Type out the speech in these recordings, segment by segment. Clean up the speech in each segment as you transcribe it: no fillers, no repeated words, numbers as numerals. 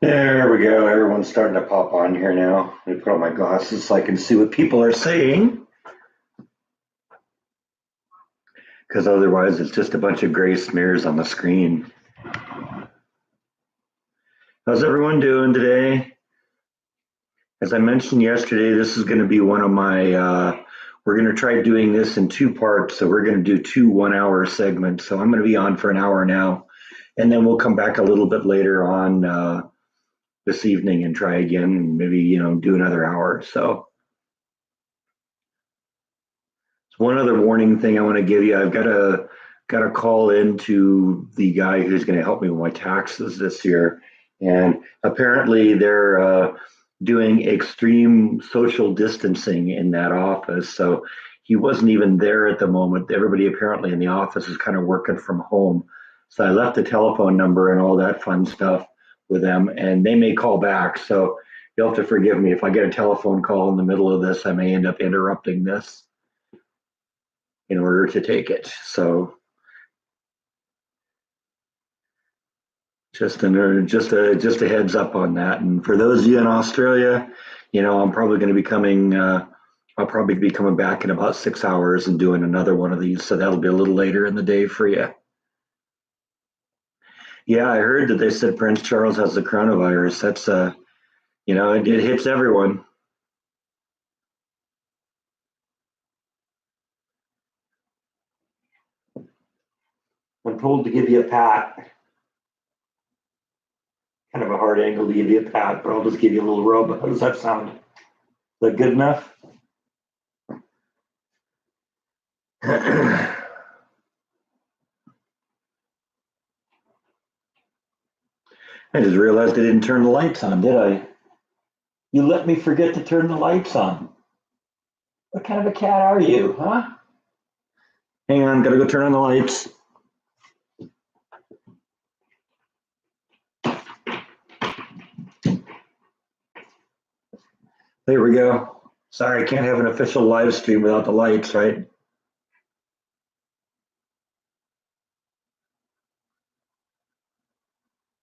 There we go. Everyone's starting to pop on here now. Let me put on my glasses so I can see what people are saying, because otherwise it's just a bunch of gray smears on the screen. How's everyone doing today? As I mentioned yesterday, this is going to be one of my, we're going to try doing this in two parts. So we're going to do two 1 hour segments. So I'm going to be on for an hour now, and then we'll come back a little bit later on this evening and try again, and maybe, do another hour. So one other warning thing I want to give you. I've got a call into the guy who's going to help me with my taxes this year, and apparently they're doing extreme social distancing in that office. So he wasn't even there at the moment. Everybody apparently in the office is kind of working from home. So I left the telephone number and all that fun stuff with them, and they may call back. So you'll have to forgive me if I get a telephone call in the middle of this. I may end up interrupting this in order to take it. So just a heads up on that. And for those of you in Australia, I'm probably going to be coming. I'll probably be coming back in about 6 hours and doing another one of these. So that'll be a little later in the day for you. Yeah, I heard that they said Prince Charles has the coronavirus. That's it hits everyone. I'm told to give you a pat. Kind of a hard angle to give you a pat, but I'll just give you a little rub. How does that sound? Is that good enough? I just realized I didn't turn the lights on, did I? You let me forget to turn the lights on. What kind of a cat are you, huh? Hang on, gotta go turn on the lights. There we go. Sorry, I can't have an official live stream without the lights, right?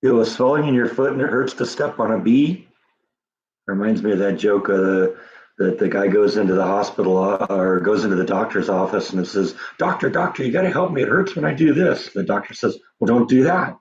You have a swelling in your foot and it hurts to step on a bee. Reminds me of that joke that the guy goes into the hospital or goes into the doctor's office and it says, Doctor, you got to help me. It hurts when I do this. The doctor says, well, don't do that.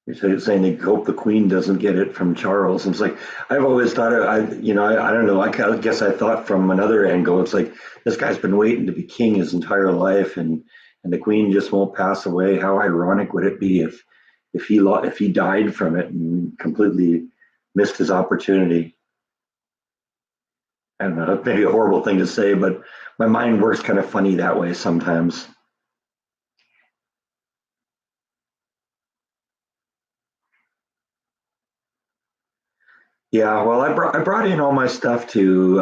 You're saying they hope the Queen doesn't get it from Charles. And it's like I've always thought. I don't know. I guess I thought from another angle. It's like this guy's been waiting to be king his entire life, and the Queen just won't pass away. How ironic would it be if he died from it and completely missed his opportunity? I don't know. It's maybe a horrible thing to say, but my mind works kind of funny that way sometimes. Yeah, well, I brought in all my stuff to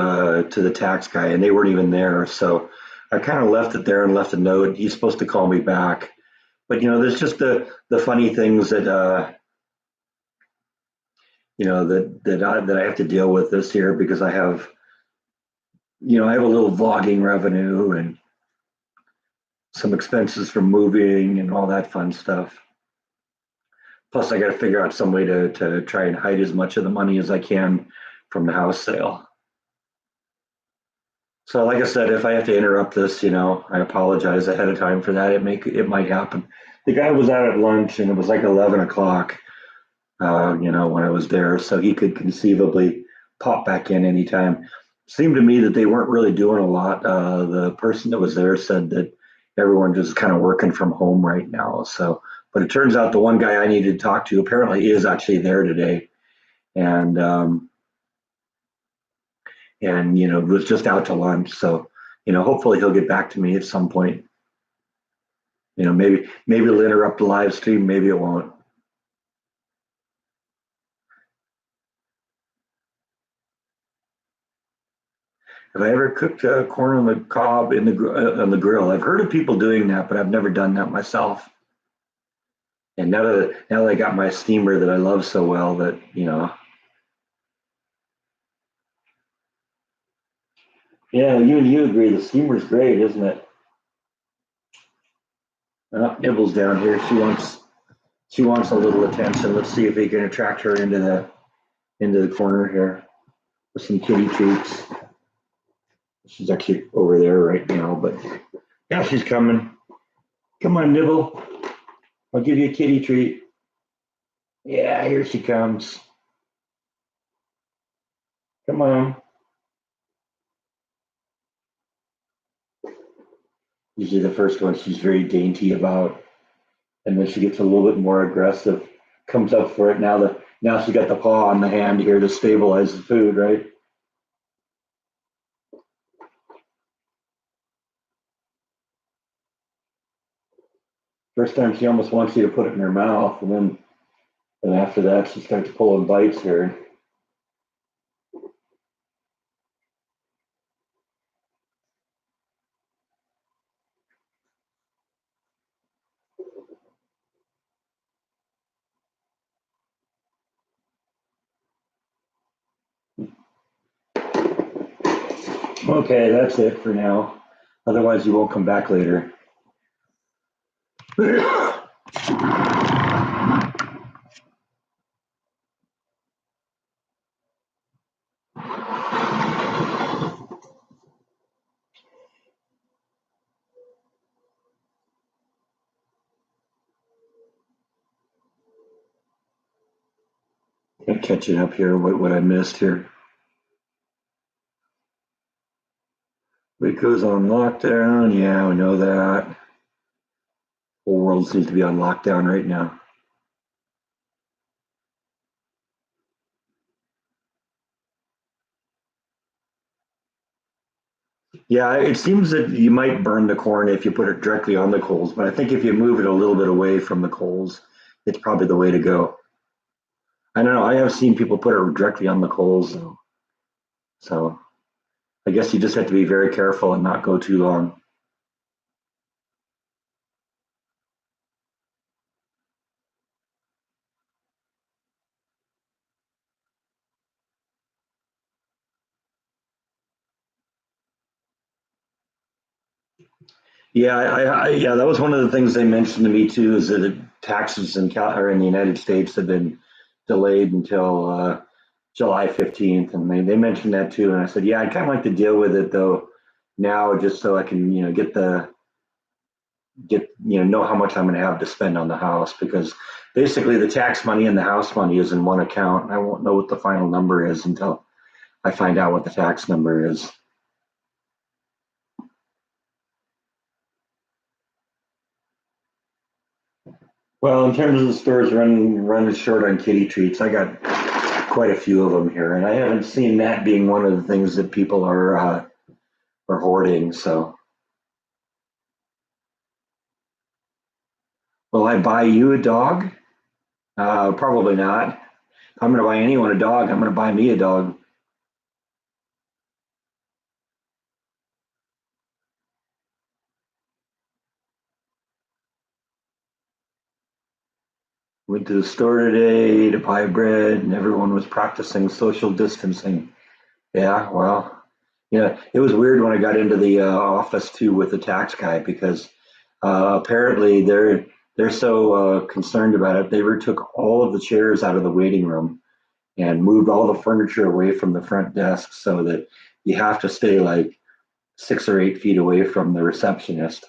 the tax guy, and they weren't even there. So I kind of left it there and left a note. He's supposed to call me back, but there's just the funny things that that I have to deal with this year because I have a little vlogging revenue and some expenses from moving and all that fun stuff. Plus, I got to figure out some way to try and hide as much of the money as I can from the house sale. So, like I said, if I have to interrupt this, I apologize ahead of time for that. It might happen. The guy was out at lunch, and it was like 11 o'clock. When I was there, so he could conceivably pop back in anytime. Seemed to me that they weren't really doing a lot. The person that was there said that everyone just kind of working from home right now. So, but it turns out the one guy I needed to talk to apparently is actually there today, and was just out to lunch. So, hopefully he'll get back to me at some point. Maybe it'll interrupt the live stream, maybe it won't. Have I ever cooked corn on the cob on the grill? I've heard of people doing that, but I've never done that myself. And now that I got my steamer that I love so well, that yeah, you agree the steamer's great, isn't it? Nibbles down here. She wants a little attention. Let's see if we can attract her into the corner here with some kitty treats. She's actually over there right now, but yeah, she's coming. Come on, Nibble. I'll give you a kitty treat. Yeah, here she comes. Come on. Usually the first one she's very dainty about, and then she gets a little bit more aggressive. Comes up for it now. Now she's got the paw on the hand here to stabilize the food, right? First time she almost wants you to put it in her mouth, and after that she starts pulling bites here. Okay, that's it for now. Otherwise, you won't come back later. Catching up here, what I missed here. Rico's on lockdown. Yeah, we know that. The whole world seems to be on lockdown right now. Yeah, it seems that you might burn the corn if you put it directly on the coals, but I think if you move it a little bit away from the coals, it's probably the way to go. I don't know. I have seen people put it directly on the coals, so I guess you just have to be very careful and not go too long. Yeah, yeah, that was one of the things they mentioned to me too, is that taxes or in the United States have been delayed until July 15th, and they mentioned that too. And I said, yeah, I'd kind of like to deal with it though now, just so I can know how much I'm going to have to spend on the house, because basically the tax money and the house money is in one account, and I won't know what the final number is until I find out what the tax number is. Well, in terms of the stores running short on kitty treats, I got quite a few of them here, and I haven't seen that being one of the things that people are hoarding. So, will I buy you a dog? Probably not. If I'm going to buy anyone a dog, I'm going to buy me a dog. Went to the store today to buy bread, and everyone was practicing social distancing. Yeah, well, yeah, it was weird when I got into the office too with the tax guy, because apparently they're so concerned about it. They took all of the chairs out of the waiting room and moved all the furniture away from the front desk, so that you have to stay like 6 or 8 feet away from the receptionist.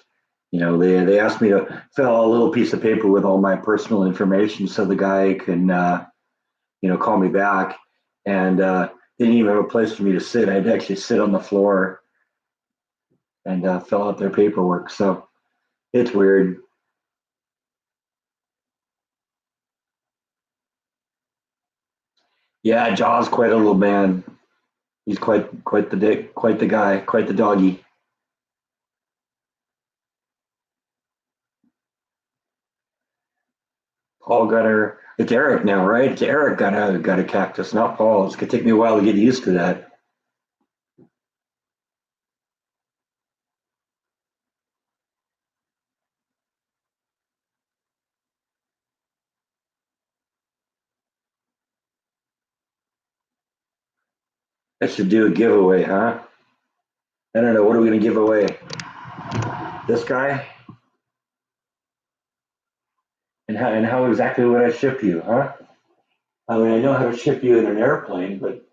They asked me to fill out a little piece of paper with all my personal information so the guy can call me back, and they didn't even have a place for me to sit. I had to actually sit on the floor and fill out their paperwork. So it's weird. Yeah, Jaw's quite a little man. He's quite the dick, quite the guy, quite the doggy. Paul got her. It's Eric now, right? It's Eric got a cactus, not Paul. It's gonna take me a while to get used to that. I should do a giveaway, huh? I don't know. What are we going to give away? This guy? And how exactly would I ship you, huh? I mean, I know how to ship you in an airplane, but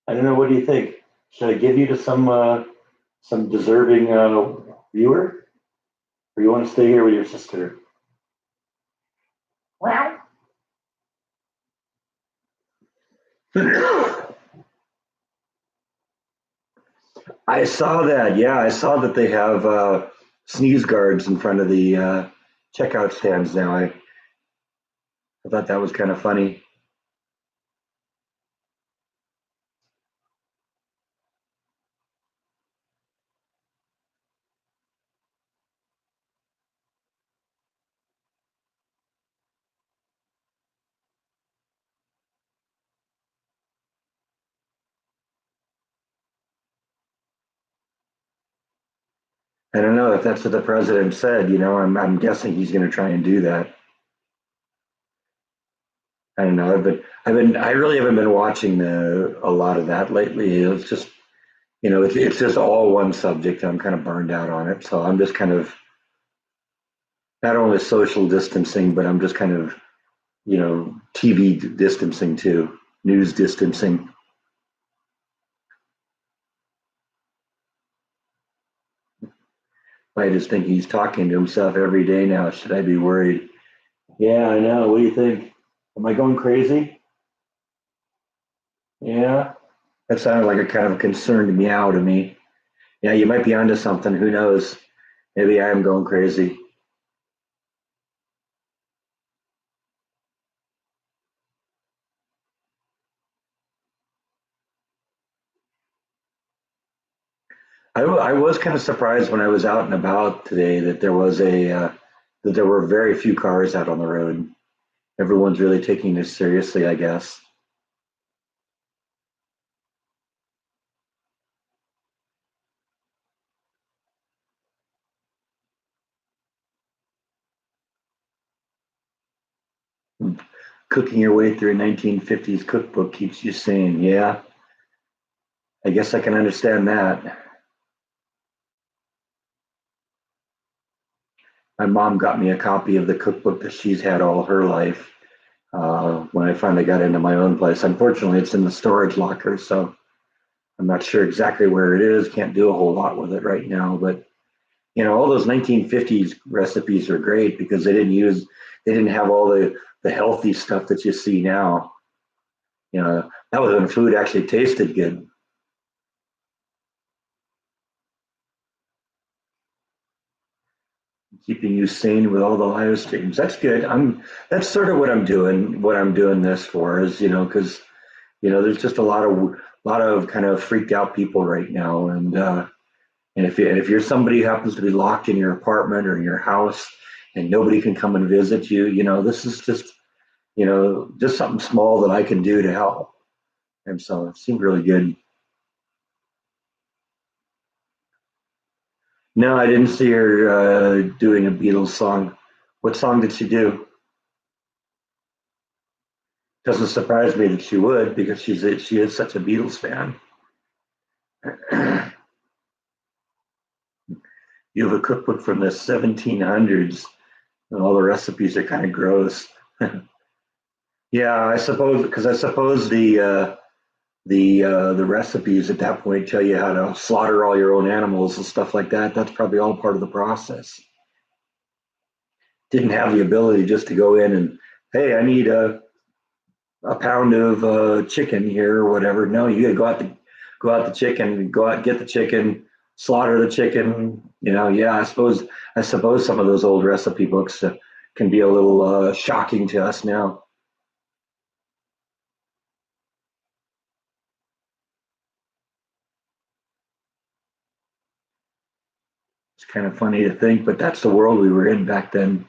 I don't know. What do you think? Should I give you to some deserving viewer, or you want to stay here with your sister? Well, I saw that. Yeah, I saw that they have sneeze guards in front of the checkout stands now. I thought that was kind of funny. I don't know if that's what the president said. I'm guessing he's going to try and do that. I don't know. I really haven't been watching a lot of that lately. It's just, it's just all one subject. I'm kind of burned out on it. So I'm just kind of not only social distancing, but I'm just kind of, TV distancing too, news distancing. I just think he's talking to himself every day now. Should I be worried? Yeah, I know. What do you think? Am I going crazy? Yeah. That sounded like a kind of a concerned meow to me. Yeah, you might be onto something. Who knows? Maybe I am going crazy. I was kind of surprised when I was out and about today that that there were very few cars out on the road. Everyone's really taking this seriously, I guess. Cooking your way through a 1950s cookbook keeps you sane. Yeah, I guess I can understand that. My mom got me a copy of the cookbook that she's had all her life when I finally got into my own place. Unfortunately, it's in the storage locker, so I'm not sure exactly where it is. Can't do a whole lot with it right now, but all those 1950s recipes are great because they didn't have all the healthy stuff that you see now. That was when food actually tasted good. Keeping you sane with all the live streams. That's good. That's sort of what I'm doing. What I'm doing this for is, because there's just a lot of kind of freaked out people right now, and if you're somebody who happens to be locked in your apartment or in your house and nobody can come and visit you, this is just something small that I can do to help. And so it seemed really good. No, I didn't see her doing a Beatles song. What song did she do? Doesn't surprise me that she would because she is such a Beatles fan. You have a cookbook from the 1700s, and all the recipes are kind of gross. Yeah, I suppose because I suppose the recipes at that point tell you how to slaughter all your own animals and stuff like that. That's probably all part of the process. Didn't have the ability just to go in and, hey, I need a pound of chicken here or whatever. No, you got to go out the chicken, go out and get the chicken, slaughter the chicken. Yeah, I suppose some of those old recipe books can be a little shocking to us now. It's kind of funny to think, but that's the world we were in back then.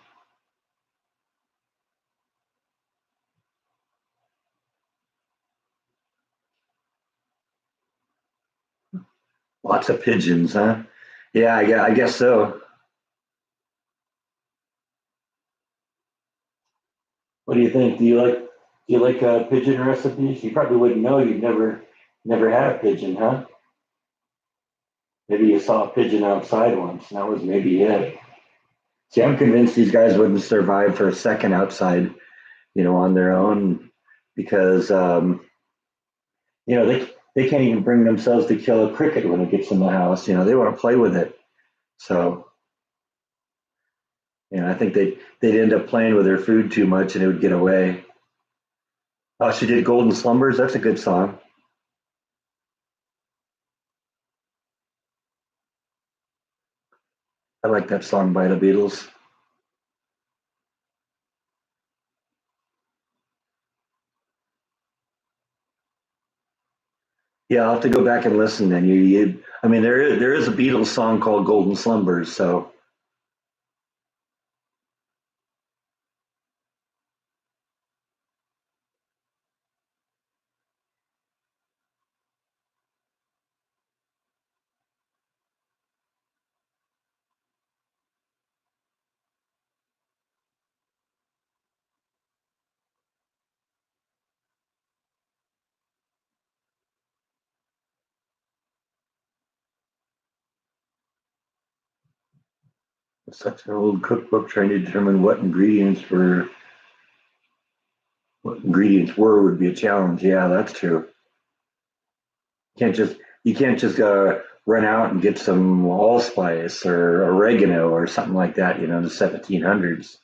Lots of pigeons, huh? Yeah, I guess so. What do you think? Do you like pigeon recipes? You probably wouldn't know. You've never had a pigeon, huh? Maybe you saw a pigeon outside once, and that was maybe it. See, I'm convinced these guys wouldn't survive for a second outside, on their own, because they can't even bring themselves to kill a cricket when it gets in the house. They want to play with it. So, I think they'd end up playing with their food too much, and it would get away. Oh, she did Golden Slumbers. That's a good song. I like that song by the Beatles. Yeah, I'll have to go back and listen. Then I mean, there is a Beatles song called Golden Slumbers. So it's such an old cookbook trying to determine what ingredients were would be a challenge. Yeah, that's true. You can't just run out and get some allspice or oregano or something like that. In the 1700s.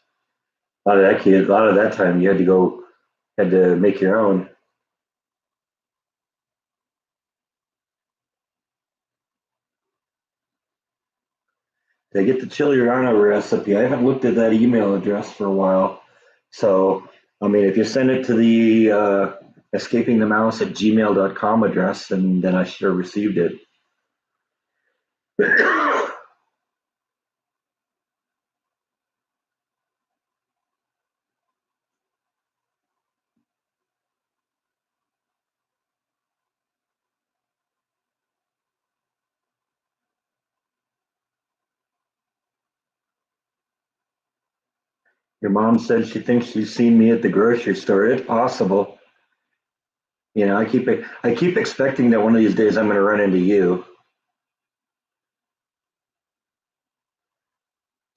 A lot of that time, you had to make your own. Did I get the chiliano recipe? I haven't looked at that email address for a while. So, I mean, if you send it to the escapingthemouse at gmail.com address, then I should have received it. Your mom said she thinks she's seen me at the grocery store. It's possible. I keep expecting that one of these days I'm going to run into you,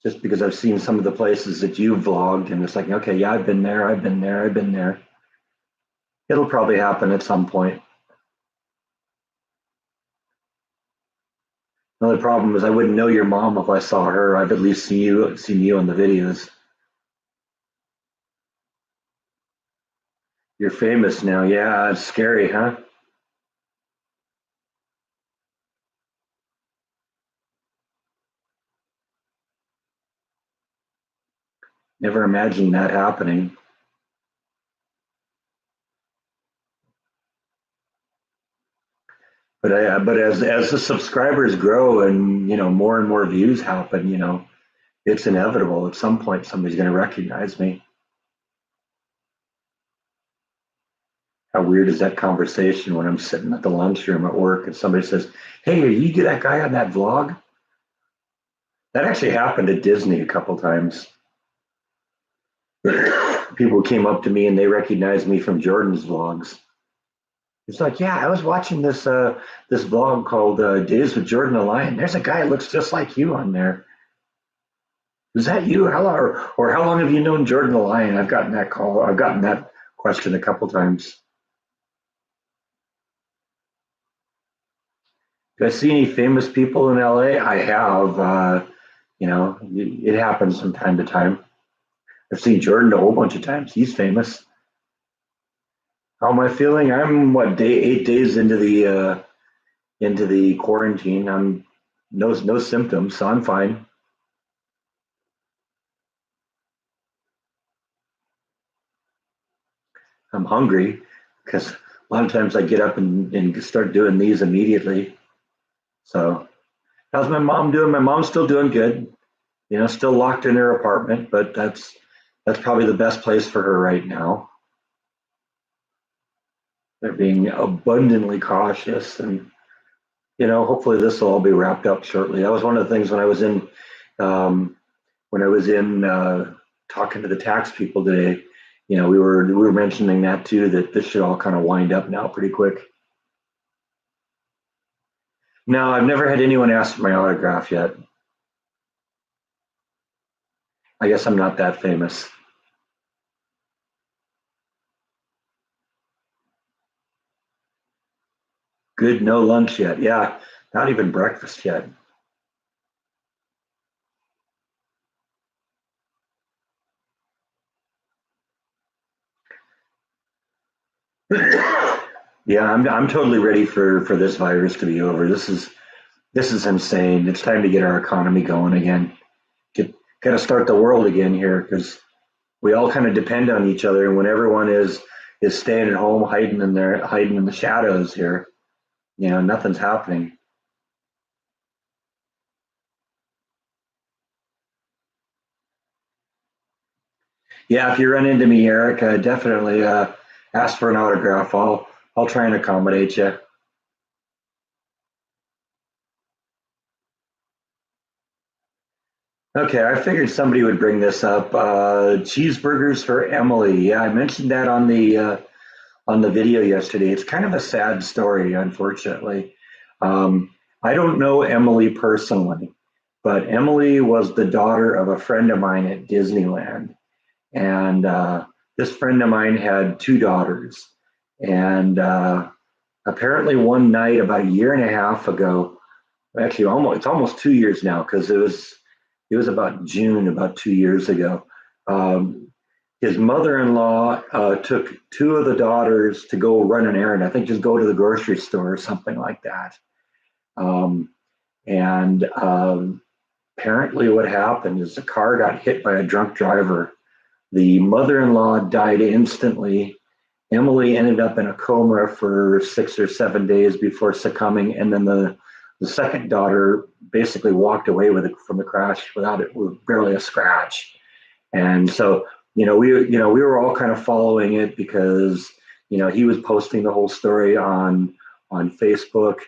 just because I've seen some of the places that you've vlogged, and it's like, okay, yeah, I've been there, I've been there, I've been there. It'll probably happen at some point. The only problem is I wouldn't know your mom if I saw her. I've at least seen you on the videos. You're famous now. Yeah, it's scary, huh? Never imagined that happening. But as the subscribers grow and more and more views happen, it's inevitable. At some point, somebody's going to recognize me. How weird is that conversation when I'm sitting at the lunchroom at work and somebody says, "Hey, are you that guy on that vlog?" That actually happened at Disney a couple times. People came up to me and they recognized me from Jordan's vlogs. It's like, yeah, I was watching this vlog called Days with Jordan the Lion. There's a guy that looks just like you on there. Is that you? How long, or how long have you known Jordan the Lion? I've gotten that call. I've gotten that question a couple times. Do I see any famous people in LA? I have. It happens from time to time. I've seen Jordan a whole bunch of times. He's famous. How am I feeling? I'm what, day 8 days into the quarantine. I'm no symptoms, so I'm fine. I'm hungry because a lot of times I get up and start doing these immediately. So how's my mom doing? My mom's still doing good. Still locked in her apartment, but that's probably the best place for her right now. They're being abundantly cautious, and hopefully this will all be wrapped up shortly. That was one of the things um, when I was in talking to the tax people today. we were mentioning that too, that this should all kind of wind up now pretty quick. No, I've never had anyone ask for my autograph yet. I guess I'm not that famous. Good, no lunch yet. Yeah, not even breakfast yet. Yeah, I'm totally ready for this virus to be over. This is insane. It's time to get our economy going again. Got to start the world again here because we all kind of depend on each other. And when everyone is staying at home, hiding in the shadows here, nothing's happening. Yeah, if you run into me, Eric, definitely ask for an autograph. I'll try and accommodate you. Okay, I figured somebody would bring this up. Cheeseburgers for Emily. Yeah, I mentioned that on the video yesterday. It's kind of a sad story, unfortunately. I don't know Emily personally, but Emily was the daughter of a friend of mine at Disneyland. And this friend of mine had two daughters. And apparently, one night about a year and a half ago, actually, it's almost 2 years now because it was about June, about 2 years ago. Um, his mother-in-law took two of the daughters to go run an errand. I think just go to the grocery store or something like that. Um, and apparently, what happened is the car got hit by a drunk driver. The mother-in-law died instantly. Emily ended up in a coma for 6 or 7 days before succumbing, and then the second daughter basically walked away with it from the crash without it, with barely a scratch. And so, we were all kind of following it because, he was posting the whole story on Facebook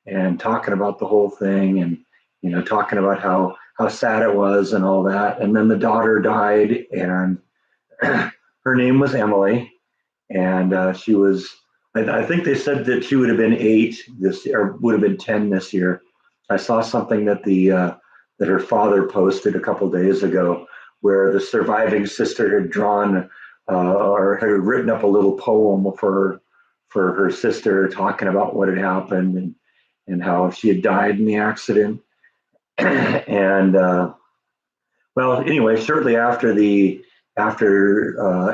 and talking about the whole thing and, talking about how sad it was and all that. And then the daughter died, and her name was Emily, and she was. I think they said that she would have been 8 this year, or would have been 10 this year. I saw something that her father posted a couple days ago, where the surviving sister had drawn or had written up a little poem for her sister, talking about what had happened and how she had died in the accident. And well, anyway, shortly after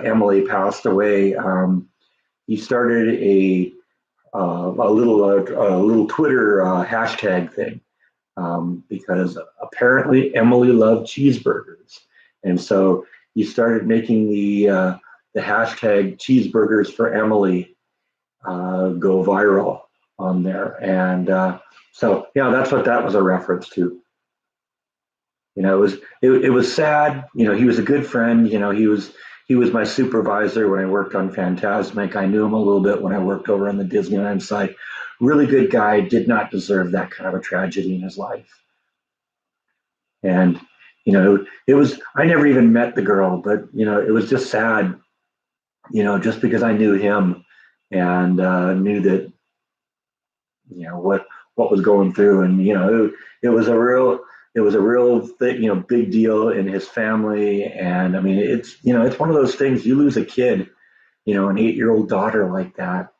Emily passed away, he started a little Twitter hashtag thing, because apparently Emily loved cheeseburgers, and so he started making the hashtag cheeseburgers for Emily go viral on there, and so yeah, that's what that was a reference to. It was sad. He was a good friend. He was my supervisor when I worked on Phantasmic. I knew him a little bit when I worked over on the Disneyland side. Really good guy. Did not deserve that kind of a tragedy in his life. And it was. I never even met the girl, but it was just sad. Just because I knew him and knew that what was going through, and it was a real thing, big deal in his family. And I mean, it's one of those things. You lose a kid, an 8-year-old daughter like that,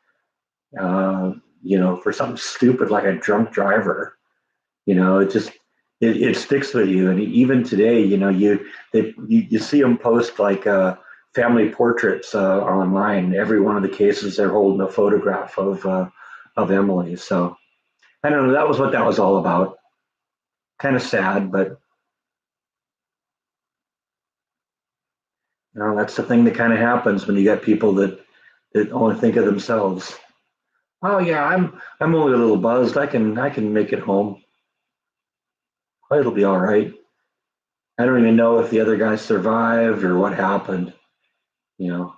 uh, for something stupid like a drunk driver. It just it sticks with you. And even today, you see them post like family portraits online. Every one of the cases, they're holding a photograph of Emily. So I don't know. That was what that was all about. Kind of sad, but that's the thing that kind of happens when you get people that only think of themselves. Oh yeah, I'm only a little buzzed. I can make it home. Oh, it'll be all right. I don't even know if the other guy survived or what happened. You know.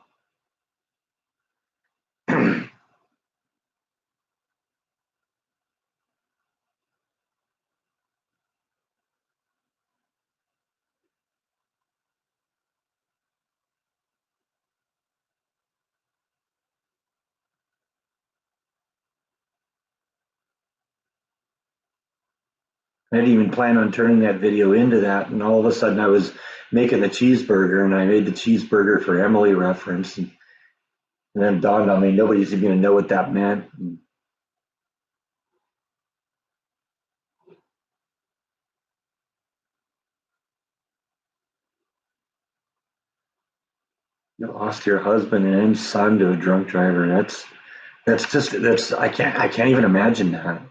I didn't even plan on turning that video into that, and all of a sudden I was making the cheeseburger, and I made the cheeseburger for Emily reference, and then it dawned on me nobody's even going to know what that meant. And, you lost your husband and son to a drunk driver. That's I can't even imagine that.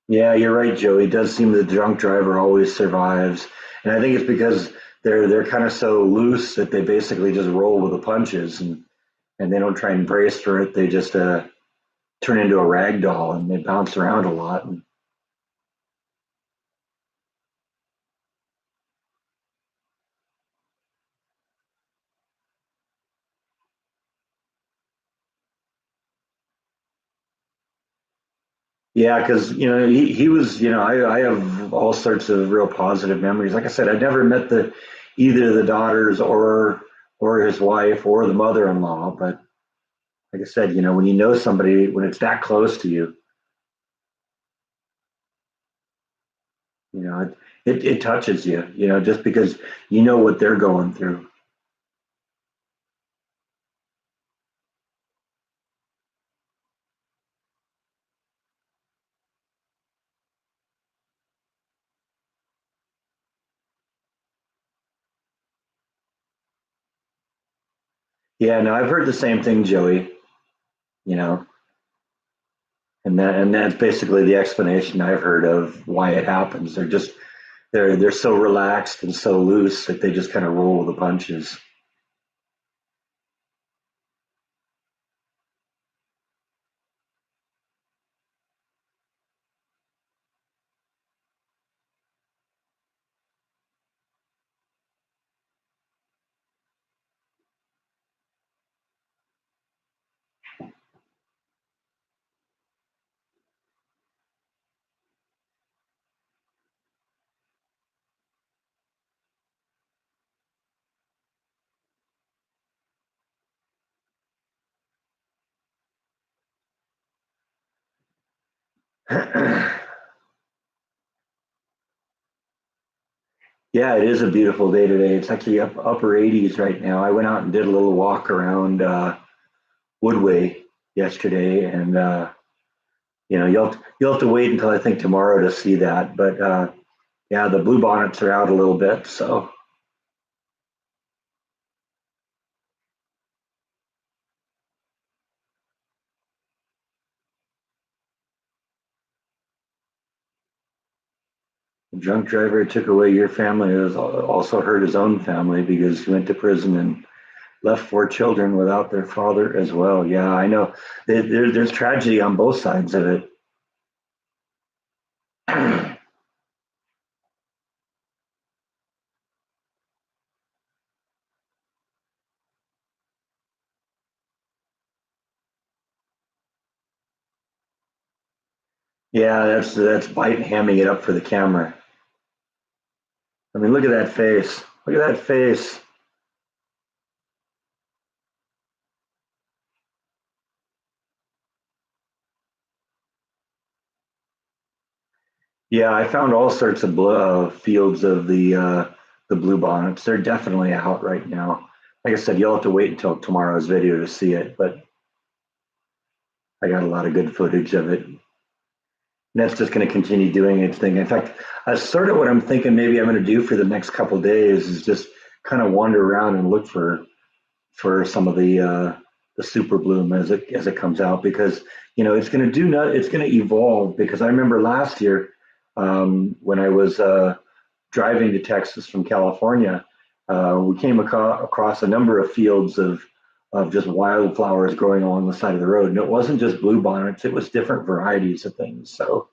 Yeah, you're right, Joey. It does seem the drunk driver always survives, and I think it's because they're kind of so loose that they basically just roll with the punches, and they don't try and brace for it. They just turn into a rag doll and they bounce around a lot. And yeah, because he was I have all sorts of real positive memories. Like I said, I never met the either the daughters or his wife or the mother-in-law, but like I said, when you know somebody when it's that close to you, it touches you, just because you know what they're going through. Yeah, no, I've heard the same thing, Joey. You know, and that's basically the explanation I've heard of why it happens. They're so relaxed and so loose that they just kind of roll with the punches. Yeah, it is a beautiful day today. It's actually upper 80s right now. I went out and did a little walk around Woodway yesterday, and you'll have to wait until I think tomorrow to see that. But yeah, the bluebonnets are out a little bit, so the drunk driver who took away your family has also hurt his own family because he went to prison and left four children without their father as well. Yeah, I know. There's tragedy on both sides of it. Yeah, that's Bite hamming it up for the camera. I mean, look at that face. Look at that face. Yeah, I found all sorts of fields of the blue bonnets. They're definitely out right now. Like I said, you'll have to wait until tomorrow's video to see it, but I got a lot of good footage of it. And that's just going to continue doing its thing. In fact, sort of what I'm thinking maybe I'm going to do for the next couple of days is just kind of wander around and look for some of the super bloom as it comes out, because it's going to it's going to evolve, because I remember last year when I was driving to Texas from California, we came across a number of fields of just wildflowers growing along the side of the road, and it wasn't just bluebonnets; it was different varieties of things. So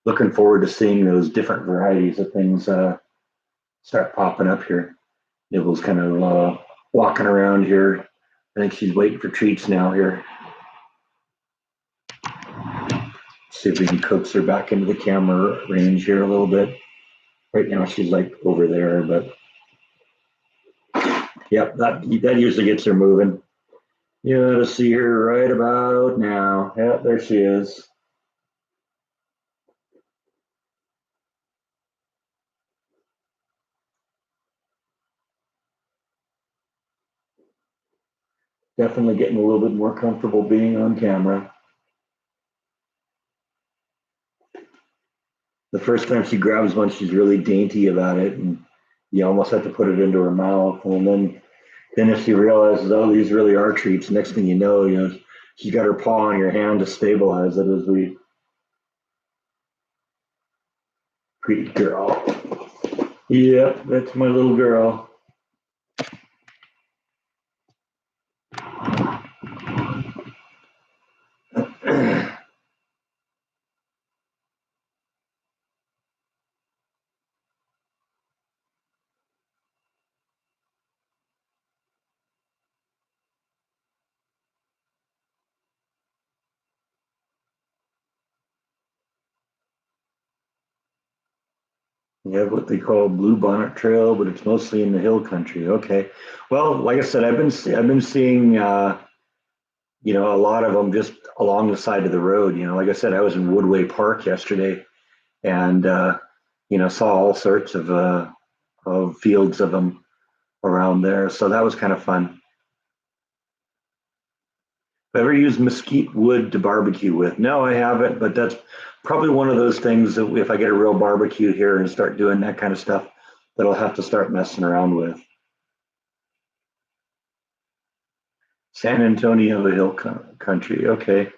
looking forward to seeing those different varieties of things start popping up here. Nibble's kind of walking around here. I think she's waiting for treats now here. See if we can coax her back into the camera range here a little bit. Right now she's like over there, but yep, that usually gets her moving. You ought to see her right about now. Yeah, there she is. Definitely getting a little bit more comfortable being on camera. The first time she grabs one, she's really dainty about it, and you almost have to put it into her mouth. And then if she realizes, oh, these really are treats, next thing you know, she's got her paw on your hand to stabilize it as we pretty girl. Yep, that's my little girl. You have what they call Blue Bonnet Trail, but it's mostly in the hill country. Okay. Well, like I said, I've been seeing a lot of them just along the side of the road. Like I said, I was in Woodway Park yesterday, and saw all sorts of fields of them around there. So that was kind of fun. Ever used mesquite wood to barbecue with? No, I haven't, but that's probably one of those things that if I get a real barbecue here and start doing that kind of stuff, that I'll have to start messing around with. San Antonio Hill Country. Okay.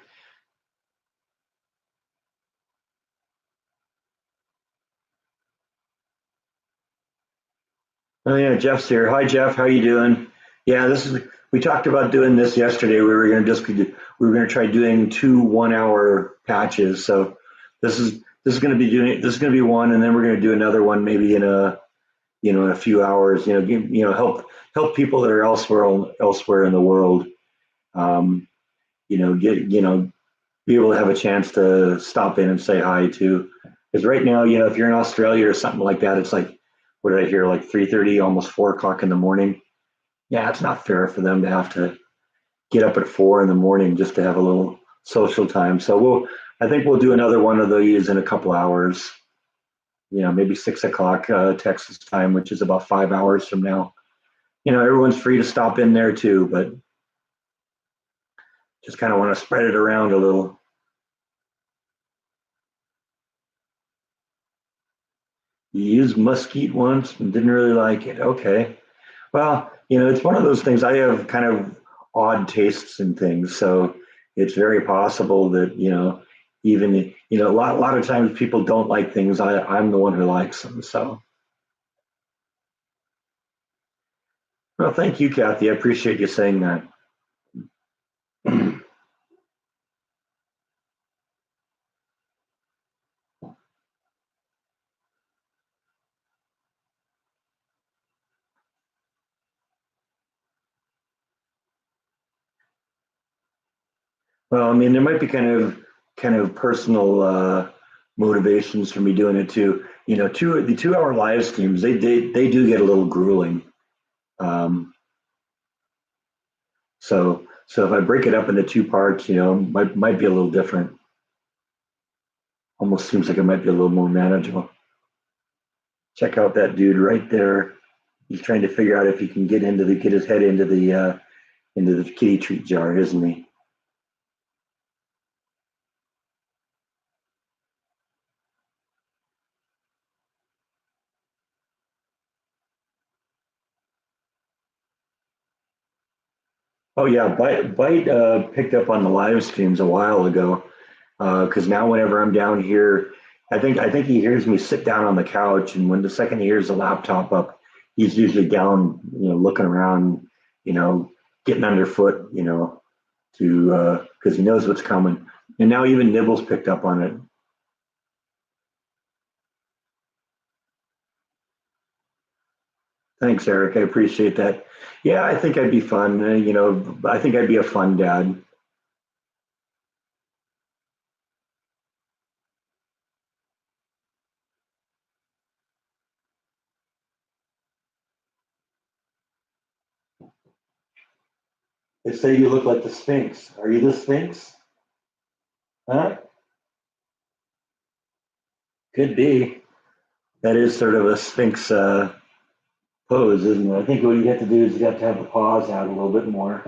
Oh yeah, Jeff's here. Hi Jeff, how you doing? Yeah, this is we talked about doing this yesterday. We were gonna try doing 2 1 hour patches. So this is gonna be doing this is gonna be one, and then we're gonna do another one maybe in a few hours. Help people that are elsewhere in the world. Um, get be able to have a chance to stop in and say hi to. Because right now, if you're in Australia or something like that, it's like, what did I hear, like 3:30, almost 4 o'clock in the morning. Yeah, it's not fair for them to have to get up at 4 in the morning just to have a little social time. So I think we'll do another one of these in a couple hours. Maybe 6 o'clock Texas time, which is about 5 hours from now. Everyone's free to stop in there too, but just kind of want to spread it around a little. You used mesquite once and didn't really like it. Okay. Well, it's one of those things. I have kind of odd tastes in things, so it's very possible that even a lot of times people don't like things. I'm the one who likes them. So, well, thank you, Kathy. I appreciate you saying that. Well, I mean, there might be kind of personal motivations for me doing it too. The 2 hour live streams they do get a little grueling. Um, so if I break it up into two parts, might be a little different. Almost seems like it might be a little more manageable. Check out that dude right there. He's trying to figure out if he can get his head into the kitty treat jar, isn't he? Oh yeah, Bite picked up on the live streams a while ago. Because now whenever I'm down here, I think he hears me sit down on the couch, and when the second he hears the laptop up, he's usually down, looking around, you know, getting underfoot, to because he knows what's coming. And now even Nibbles picked up on it. Thanks, Eric. I appreciate that. Yeah, I think I'd be fun. I think I'd be a fun dad. They say you look like the Sphinx. Are you the Sphinx? Huh? Could be. That is sort of a Sphinx pose, isn't it? I think what you have to do is you have to have the paws out a little bit more.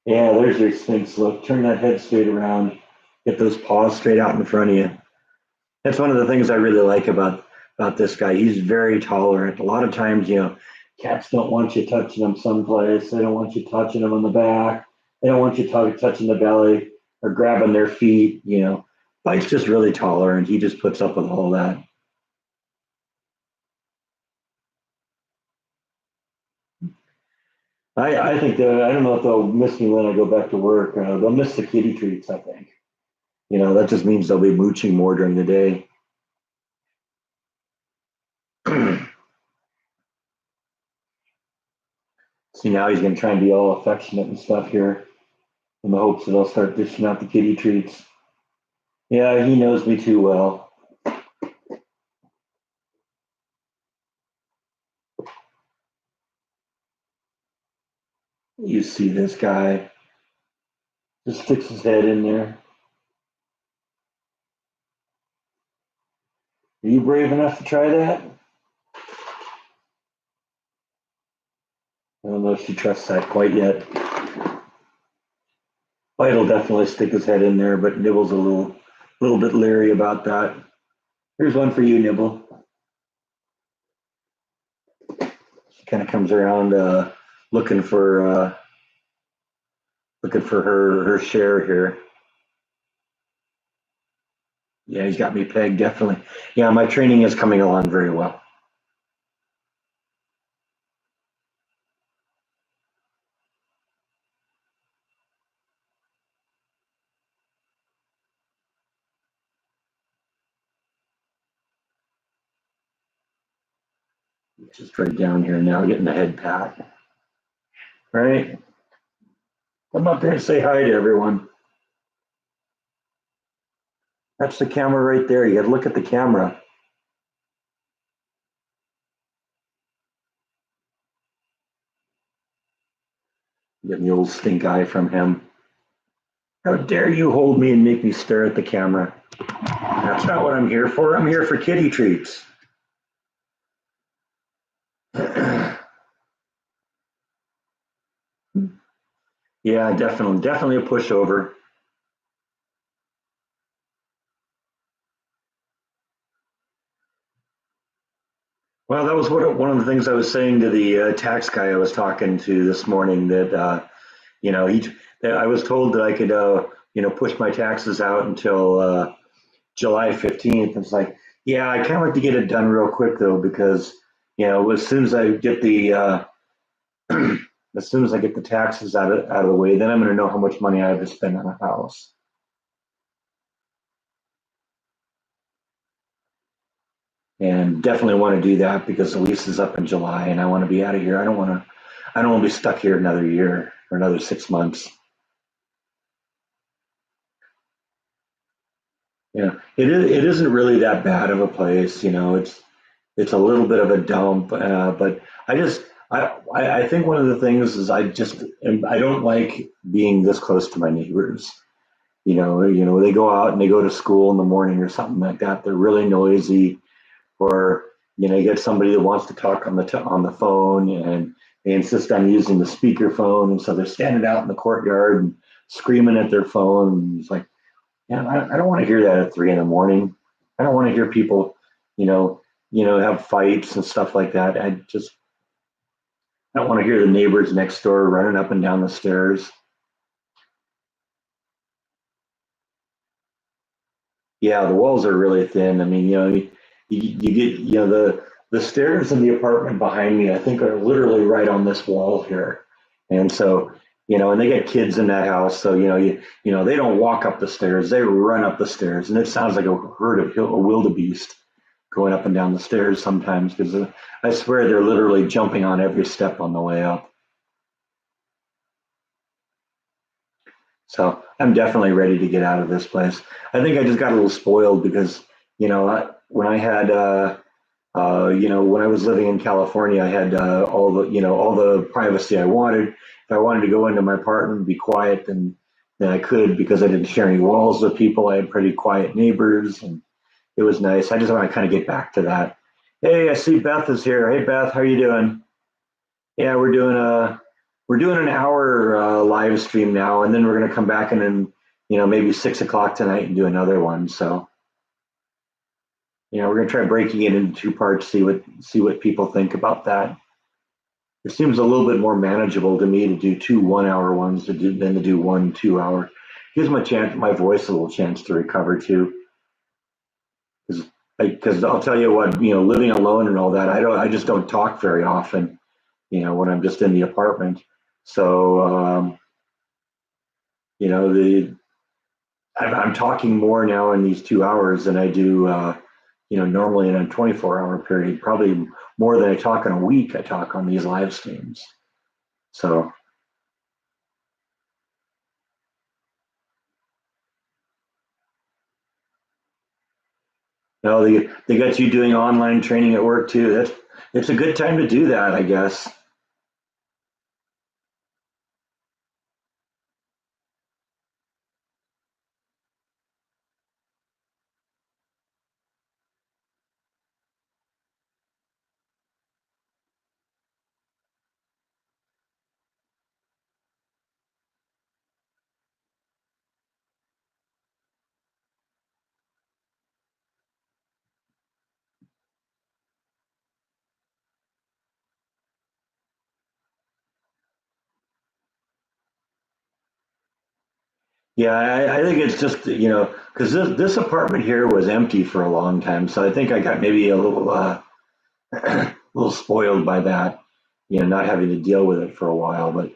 Yeah, there's your Sphinx look. Turn that head straight around. Get those paws straight out in front of you. That's one of the things I really like about this guy. He's very tolerant. A lot of times, cats don't want you touching them someplace. They don't want you touching them on the back. They don't want you touching the belly or grabbing their feet. Mike's just really tolerant. He just puts up with all that. I think that I don't know if they'll miss me when I go back to work. They'll miss the kitty treats, I think. That just means they'll be mooching more during the day. See, now he's going to try and be all affectionate and stuff here in the hopes that I'll start dishing out the kitty treats. Yeah, he knows me too well. You see this guy just sticks his head in there. Are you brave enough to try that? I don't know if she trusts that quite yet. Bite'll definitely stick his head in there, but Nibble's a little bit leery about that. Here's one for you, Nibble. She kind of comes around looking for her share here. Yeah, he's got me pegged, definitely. Yeah, my training is coming along very well. Just right down here now, getting the head pat. Right? Come up here and say hi to everyone. That's the camera right there. You got to look at the camera. Getting the old stink eye from him. How dare you hold me and make me stare at the camera? That's not what I'm here for. I'm here for kitty treats. Yeah, definitely a pushover. Well, that was one of the things I was saying to the tax guy I was talking to this morning. That that I was told that I could push my taxes out until July 15th. It's like, yeah, I kind of like to get it done real quick though, because as soon as I get the as soon as I get the taxes out of the way, then I'm going to know how much money I have to spend on a house. And definitely want to do that because the lease is up in July, and I want to be out of here. I don't want to be stuck here another year or another 6 months. It isn't really that bad of a place. It's a little bit of a dump, but I think one of the things is I don't like being this close to my neighbors. They go out and they go to school in the morning or something like that. They're really noisy, or you get somebody that wants to talk on the phone, and they insist on using the speaker phone, and so they're standing out in the courtyard and screaming at their phone. And it's like, yeah, I don't want to hear that at 3 in the morning. I don't want to hear people, you know, have fights and stuff like that. I don't want to hear the neighbors next door running up and down the stairs. Yeah, the walls are really thin. I mean, you get, the stairs in the apartment behind me, I think, are literally right on this wall here. And so, and they get kids in that house. So, they don't walk up the stairs, they run up the stairs. And it sounds like a herd of a wildebeest going up and down the stairs sometimes, because I swear they're literally jumping on every step on the way up. So I'm definitely ready to get out of this place. I think I just got a little spoiled because, when I had When I was living in California, I had all the privacy I wanted. If I wanted to go into my apartment and be quiet, then I could because I didn't share any walls with people. I had pretty quiet neighbors, and it was nice. I just want to kind of get back to that. Hey, I see Beth is here. Hey, Beth, how you doing? Yeah, we're doing an hour live stream now, and then we're going to come back and then maybe 6 o'clock tonight and do another one. So we're going to try breaking it into two parts, see what people think about that. It seems a little bit more manageable to me to do two 1 hour ones than to do one 2 hour. Gives my voice a little chance to recover too. Because I'll tell you what, living alone and all that, I just don't talk very often. When I'm just in the apartment. So the I'm talking more now in these 2 hours than I do normally in a 24-hour period. Probably more than I talk in a week. I talk on these live streams. So no, they got you doing online training at work too. It's a good time to do that, I guess. Yeah, I think it's just because this apartment here was empty for a long time, so I think I got maybe a little a little spoiled by that, not having to deal with it for a while. But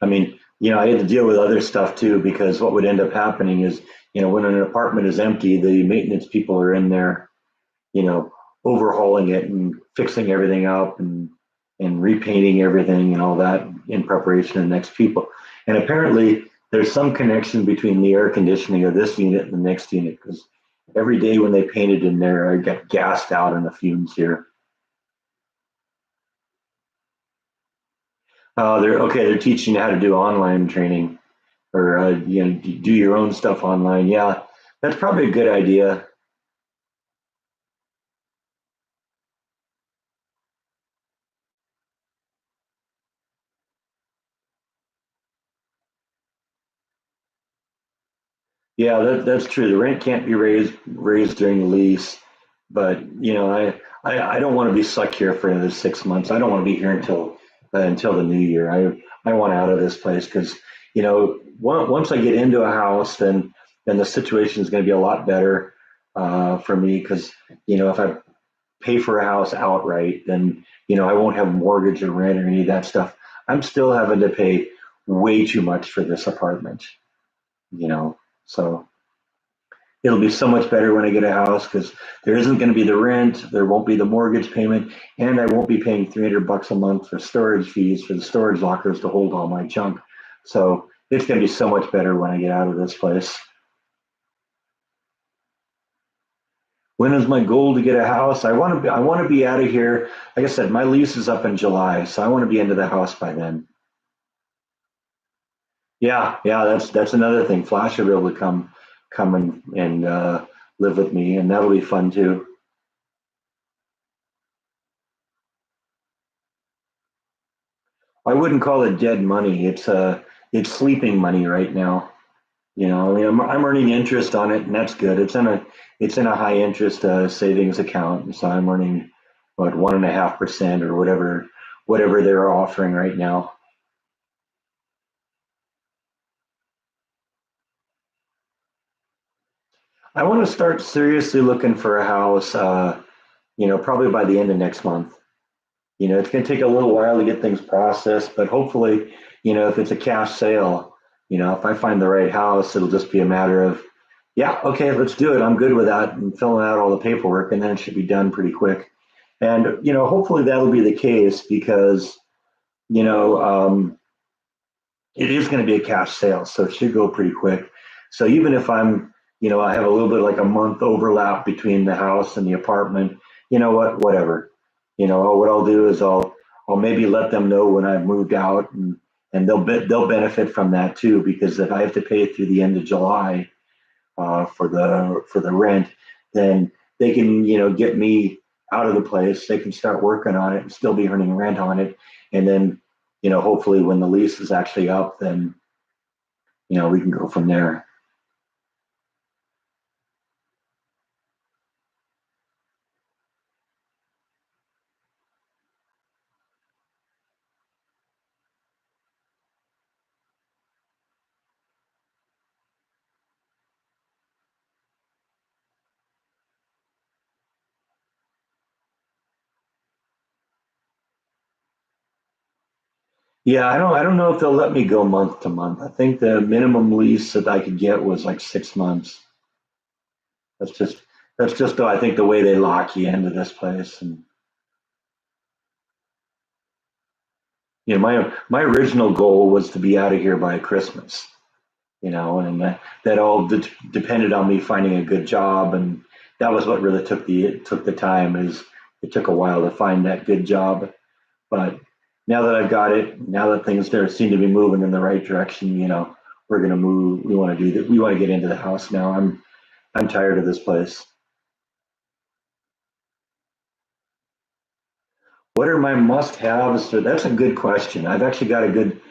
I mean, I had to deal with other stuff too because what would end up happening is, when an apartment is empty, the maintenance people are in there, you know, overhauling it and fixing everything up and repainting everything and all that in preparation of the next people. And apparently, there's some connection between the air conditioning of this unit and the next unit because every day when they painted in there, I got gassed out in the fumes here. They're okay. They're teaching you how to do online training or do your own stuff online. Yeah, that's probably a good idea. Yeah, that's true. The rent can't be raised during the lease, but I don't want to be stuck here for another 6 months. I don't want to be here until the new year. I want out of this place because once I get into a house, then the situation is going to be a lot better for me because if I pay for a house outright, then I won't have mortgage or rent or any of that stuff. I'm still having to pay way too much for this apartment, you know. So it'll be so much better when I get a house because there isn't going to be the rent, there won't be the mortgage payment, and I won't be paying $300 a month for storage fees for the storage lockers to hold all my junk. So it's going to be so much better when I get out of this place. When is my goal to get a house? I want to be out of here. Like I said, my lease is up in July, so I want to be into the house by then. Yeah, yeah, that's another thing. Flash will be able to come and live with me, and that'll be fun too. I wouldn't call it dead money. It's sleeping money right now. I mean, I'm earning interest on it, and that's good. It's in a high interest savings account, so I'm earning what 1.5% or whatever they're offering right now. I want to start seriously looking for a house. Probably by the end of next month. It's going to take a little while to get things processed, but hopefully, if it's a cash sale, if I find the right house, it'll just be a matter of, yeah, okay, let's do it. I'm good with that and filling out all the paperwork, and then it should be done pretty quick. And, hopefully that'll be the case because, you know, um, it is going to be a cash sale, so it should go pretty quick. So even if I have a little bit like a month overlap between the house and the apartment, you know what, whatever. What I'll do is I'll maybe let them know when I've moved out, and they'll benefit from that too, because if I have to pay through the end of July for the rent, then they can get me out of the place. They can start working on it and still be earning rent on it, and then hopefully when the lease is actually up, then we can go from there. Yeah, I don't know if they'll let me go month to month. I think the minimum lease that I could get was like 6 months. That's just I think the way they lock you into this place. And my original goal was to be out of here by Christmas. And that all depended on me finding a good job, and that was what really took the time. Is it took a while to find that good job, but now that I've got it, now that things there seem to be moving in the right direction, we're gonna move. We want to do that. We want to get into the house now. I'm tired of this place. What are my must-haves? So that's a good question. I've actually got a good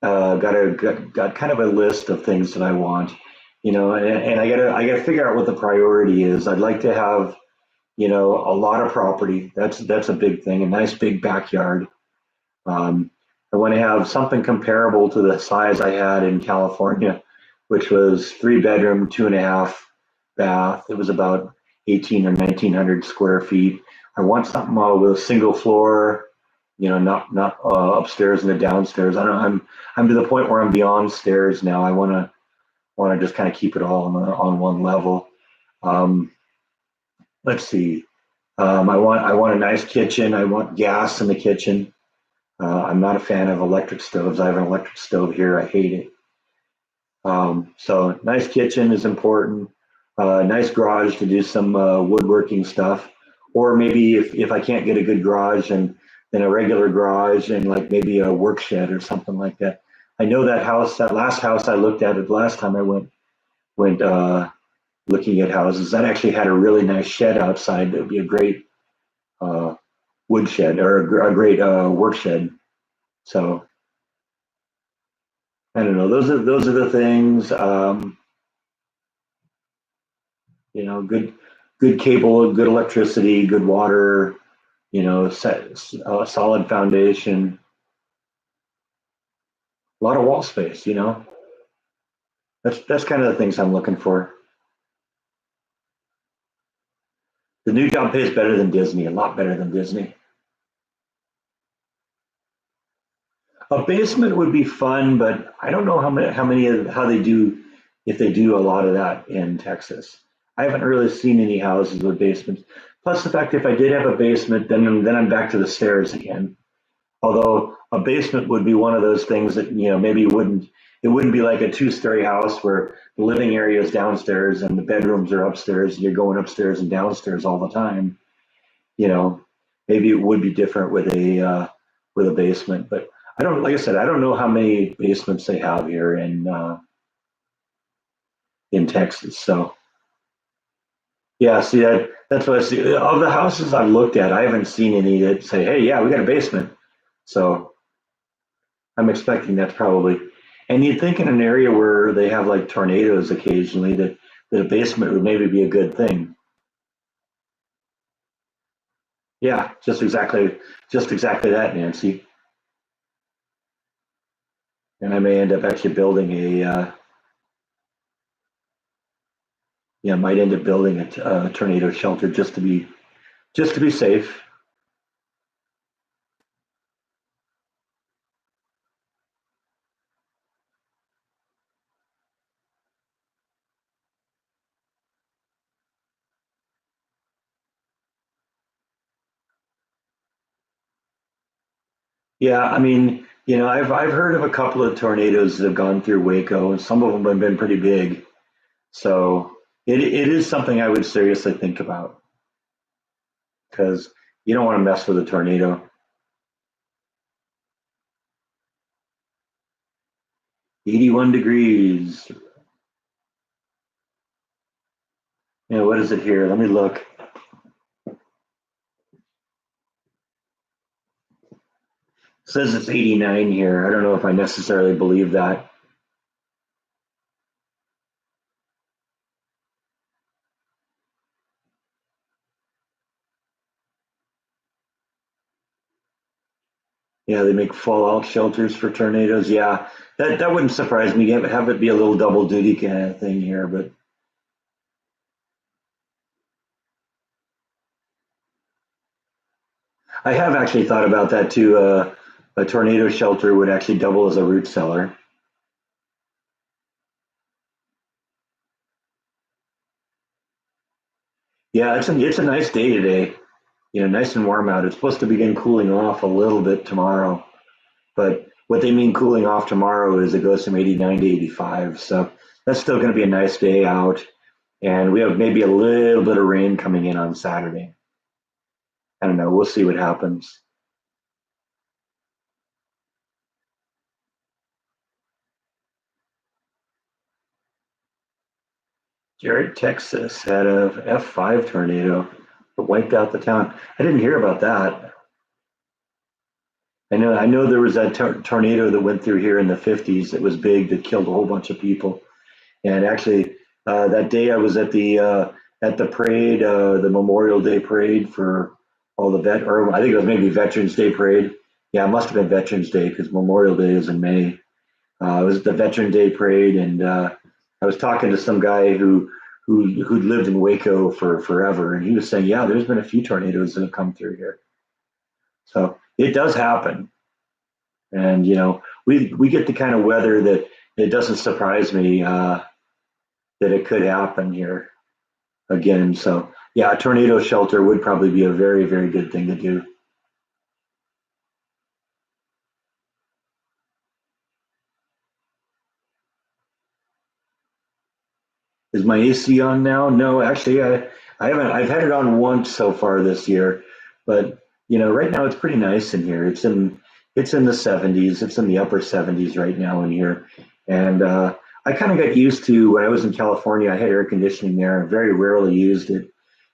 got kind of a list of things that I want, and I gotta figure out what the priority is. I'd like to have a lot of property. That's a big thing. A nice big backyard. Um, I want to have something comparable to the size I had in California, which was 3 bedroom, 2.5 bath. It was about 18 or 1900 square feet. I want something with a single floor, not upstairs and a downstairs. I don't. I'm to the point where I'm beyond stairs now. I want to just kind of keep it all on one level. Um, let's see. I want a nice kitchen. I want gas in the kitchen. I'm not a fan of electric stoves. I have an electric stove here. I hate it. So nice kitchen is important. Nice garage to do some woodworking stuff, or maybe if I can't get a good garage, and then a regular garage and like maybe a work shed or something like that. I know that last house I looked at it last time I went looking at houses, that actually had a really nice shed outside. That would be a great uh, wood shed, or a great work shed. So I don't know. Those are the things. Good cable, good electricity, good water. Solid foundation, a lot of wall space. That's kind of the things I'm looking for. The new job pays better than Disney, a lot better than Disney. A basement would be fun, but I don't know how they do, if they do a lot of that in Texas. I haven't really seen any houses with basements. Plus the fact if I did have a basement, then I'm back to the stairs again. Although a basement would be one of those things that maybe it wouldn't be like a two-story house where the living area is downstairs and the bedrooms are upstairs and you're going upstairs and downstairs all the time. You know, Maybe it would be different with a basement, but I don't. Like I said, I don't know how many basements they have here in Texas. So yeah, see that's what I see. Of the houses I've looked at, I haven't seen any that say, "Hey, yeah, we got a basement." So I'm expecting that's probably. And you'd think in an area where they have like tornadoes occasionally that a basement would maybe be a good thing. Yeah, just exactly that, Nancy. And I may end up actually building might end up building a tornado shelter just to be safe. Yeah, I mean, I've heard of a couple of tornadoes that have gone through Waco, and some of them have been pretty big. So it is something I would seriously think about. because you don't want to mess with a tornado. '81 degrees. Yeah, what is it here? Let me look. It says it's 89 here. I don't know if I necessarily believe that. Yeah, they make fallout shelters for tornadoes. Yeah, that wouldn't surprise me. Have it be a little double duty kind of thing here, but I have actually thought about that too. A tornado shelter would actually double as a root cellar. Yeah, it's a nice day today. Nice and warm out. It's supposed to begin cooling off a little bit tomorrow, but what they mean cooling off tomorrow is it goes from 89 to 85. So that's still going to be a nice day out, and we have maybe a little bit of rain coming in on Saturday. I don't know. We'll see what happens. Jarrett, Texas had a F5 tornado that wiped out the town. I didn't hear about that. I know there was that tornado that went through here in the 50s that was big that killed a whole bunch of people. And actually, that day I was at the parade, the Memorial Day parade for all the or I think it was maybe Veterans Day parade. Yeah, it must have been Veterans Day because Memorial Day is in May. It was the Veteran Day parade, and I was talking to some guy who'd lived in Waco for forever, and he was saying, yeah, there's been a few tornadoes that have come through here. So it does happen, and we get the kind of weather that it doesn't surprise me that it could happen here again. So yeah, a tornado shelter would probably be a very, very good thing to do. Is my AC on now? No, actually, I haven't. I've had it on once so far this year, but right now it's pretty nice in here. It's in the 70s. It's in the upper 70s right now in here, and I kind of got used to when I was in California. I had air conditioning there. I very rarely used it.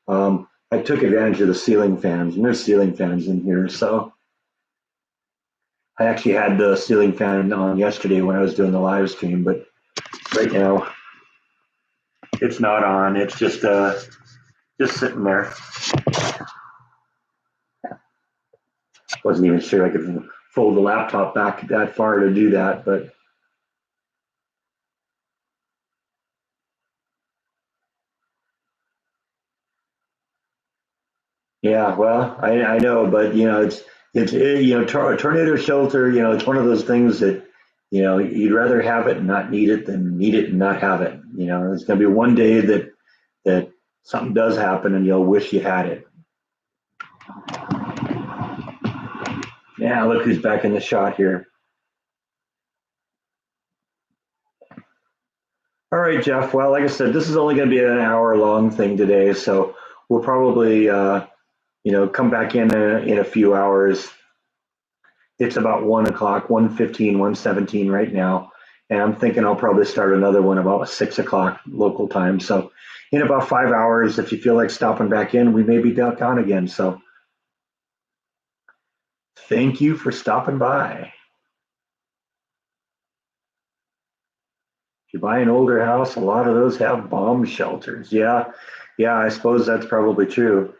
I took advantage of the ceiling fans, and there's ceiling fans in here, so I actually had the ceiling fan on yesterday when I was doing the live stream, but right now it's not on. It's just sitting there. Wasn't even sure I could fold the laptop back that far to do that, but yeah, well, I know, but tornado shelter. It's one of those things that you'd rather have it and not need it than need it and not have it. There's going to be one day that something does happen and you'll wish you had it. Yeah, look who's back in the shot here. All right, Jeff. Well, like I said, this is only going to be an hour long thing today, so we'll probably come back in a few hours. It's about 1 o'clock, 1:15, 1:17 right now, and I'm thinking I'll probably start another one about 6 o'clock local time. So in about 5 hours, if you feel like stopping back in, we may be back on again. So thank you for stopping by. If you buy an older house, a lot of those have bomb shelters. Yeah, yeah, I suppose that's probably true.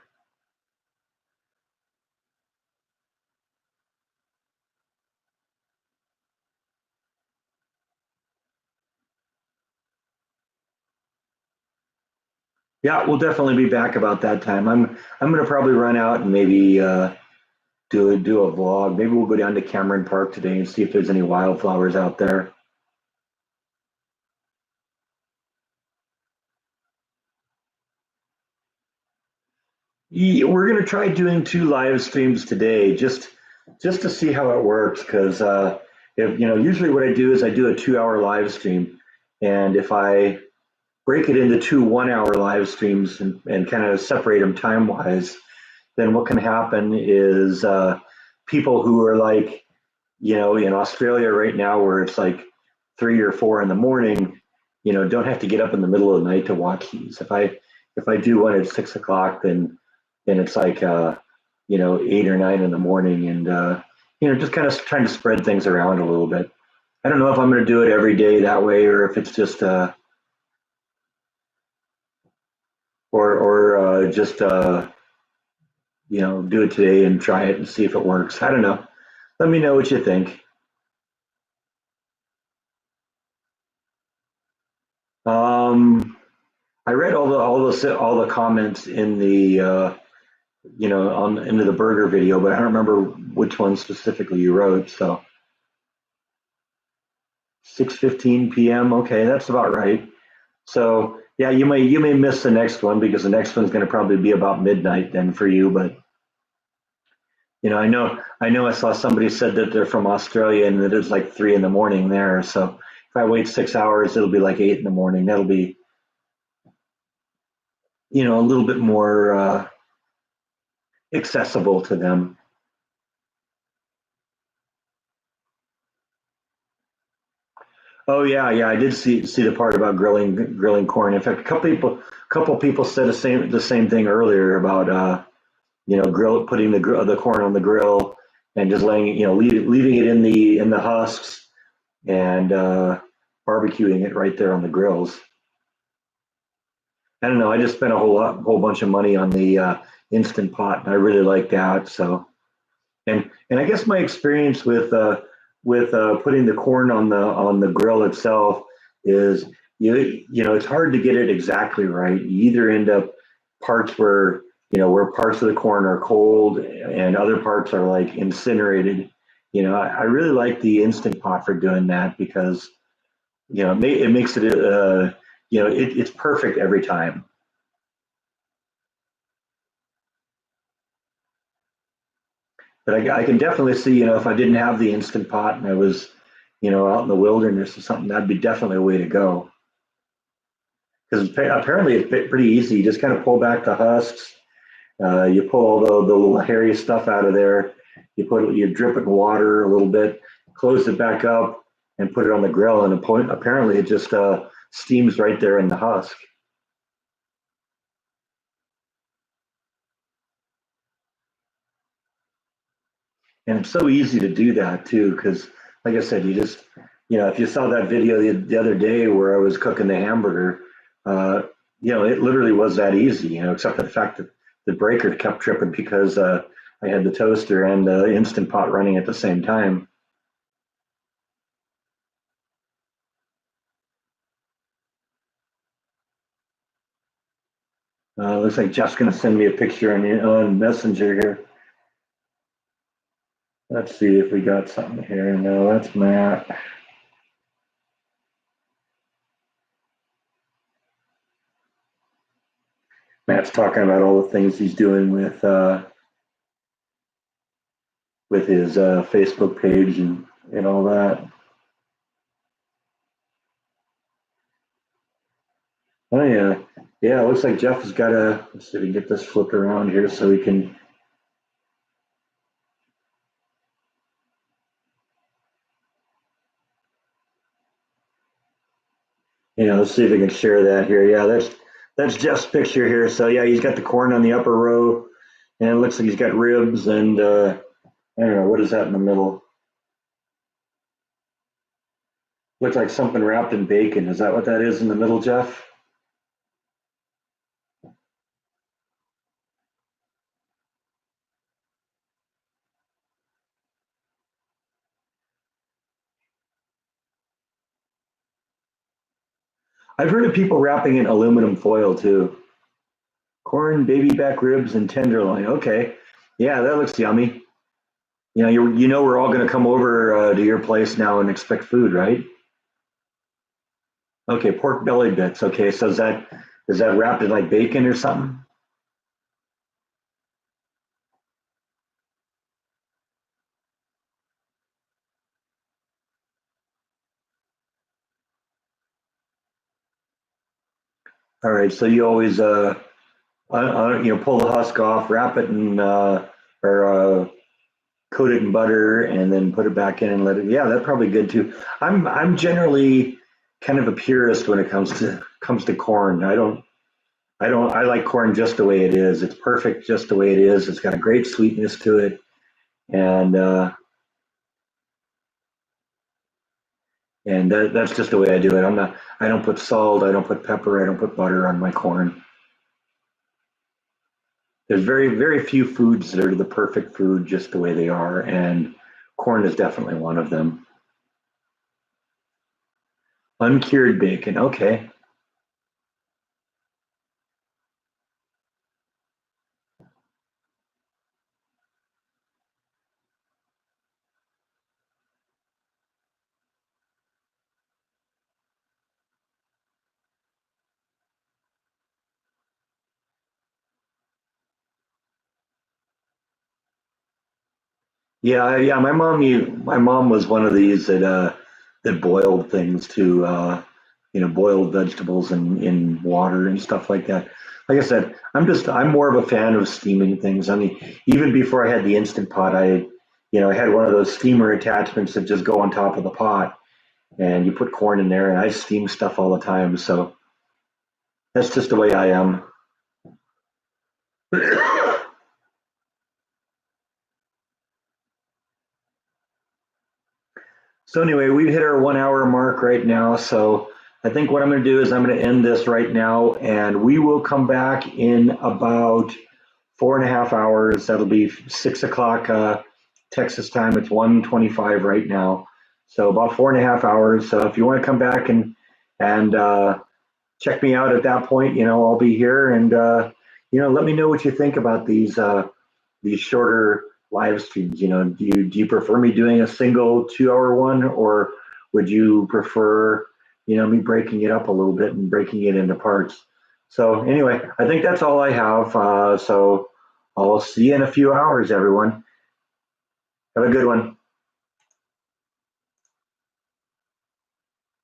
Yeah, we'll definitely be back about that time. I'm going to probably run out and maybe do a vlog. Maybe we'll go down to Cameron Park today and see if there's any wildflowers out there. Yeah, we're going to try doing two live streams today, just to see how it works. Because if usually what I do is I do a 2 hour live stream, and if I break it into two 1 hour live streams and kind of separate them time wise, then what can happen is people who are like, in Australia right now, where it's like 3 or 4 in the morning, don't have to get up in the middle of the night to watch these. If I do one at 6 o'clock, then it's like 8 or 9 in the morning, and just kind of trying to spread things around a little bit. I don't know if I'm going to do it every day that way, or if it's just just do it today and try it and see if it works. I don't know. Let me know what you think. Um, I read all the comments in the on into the burger video, but I don't remember which one specifically you wrote. So 6:15 p.m. Okay, that's about right. So yeah, you may miss the next one because the next one's going to probably be about midnight then for you. But I know I saw somebody said that they're from Australia and that it's like 3 in the morning there. So if I wait 6 hours, it'll be like 8 in the morning. That'll be a little bit more accessible to them. Oh yeah, yeah, I did see the part about grilling corn. In fact, a couple people said the same thing earlier about grill putting the corn on the grill and just leaving it in the husks and barbecuing it right there on the grills. I don't know. I just spent a whole bunch of money on the instant pot, and I really like that. So, and I guess my experience with putting the corn on the grill itself is it's hard to get it exactly right. You either end up parts where parts of the corn are cold and other parts are like incinerated. I really like the instant pot for doing that because it makes it it's perfect every time. But I can definitely see, if I didn't have the instant pot and I was, out in the wilderness or something, that'd be definitely a way to go. Because apparently it's pretty easy. You just kind of pull back the husks, you pull all the little hairy stuff out of there. You drip it in water a little bit, close it back up, and put it on the grill. And apparently it just steams right there in the husk. And it's so easy to do that too, because like I said, if you saw that video the other day where I was cooking the hamburger, uh, it literally was that easy, except for the fact that the breaker kept tripping because I had the toaster and the Instant Pot running at the same time. Looks like Jeff's going to send me a picture on Messenger here. Let's see if we got something here. No, that's Matt. Matt's talking about all the things he's doing with his Facebook page and all that. Oh yeah, yeah. It looks like Jeff has got a. Let's see if we can get this flipped around here so we can. Let's see if we can share that here. Yeah, that's Jeff's picture here. So yeah, he's got the corn on the upper row, and it looks like he's got ribs and I don't know what is that in the middle. Looks like something wrapped in bacon. Is that what that is in the middle, Jeff? I've heard of people wrapping in aluminum foil too. Corn, baby back ribs, and tenderloin. Okay, yeah, that looks yummy. We're all going to come over to your place now and expect food, right? Okay, pork belly bits. Okay, so is that wrapped in like bacon or something? All right, so you always pull the husk off, wrap it in or coat it in butter, and then put it back in and let it. Yeah, that's probably good too. I'm generally kind of a purist when it comes to corn. I like corn just the way it is. It's perfect just the way it is. It's got a great sweetness to it, and that's just the way I do it. I don't put salt. I don't put pepper. I don't put butter on my corn. There's very few foods that are the perfect food just the way they are, and corn is definitely one of them. Uncured bacon. Okay. Yeah, yeah. My mom was one of these that boiled things to boiled vegetables in water and stuff like that. Like I said, I'm more of a fan of steaming things. I mean, even before I had the instant pot, I had one of those steamer attachments that just go on top of the pot, and you put corn in there, and I steam stuff all the time. So that's just the way I am. So anyway, we've hit our 1 hour mark right now. So I think what I'm going to do is I'm going to end this right now, and we will come back in about 4.5 hours. That'll be 6 o'clock Texas time. It's 1:25 right now. So about 4.5 hours. So if you want to come back and check me out at that point, I'll be here, and let me know what you think about these shorter live streams. Do you prefer me doing a single 2 hour one, or would you prefer me breaking it up a little bit and breaking it into parts? So anyway, I think that's all I have. So I'll see you in a few hours, everyone. Have a good one.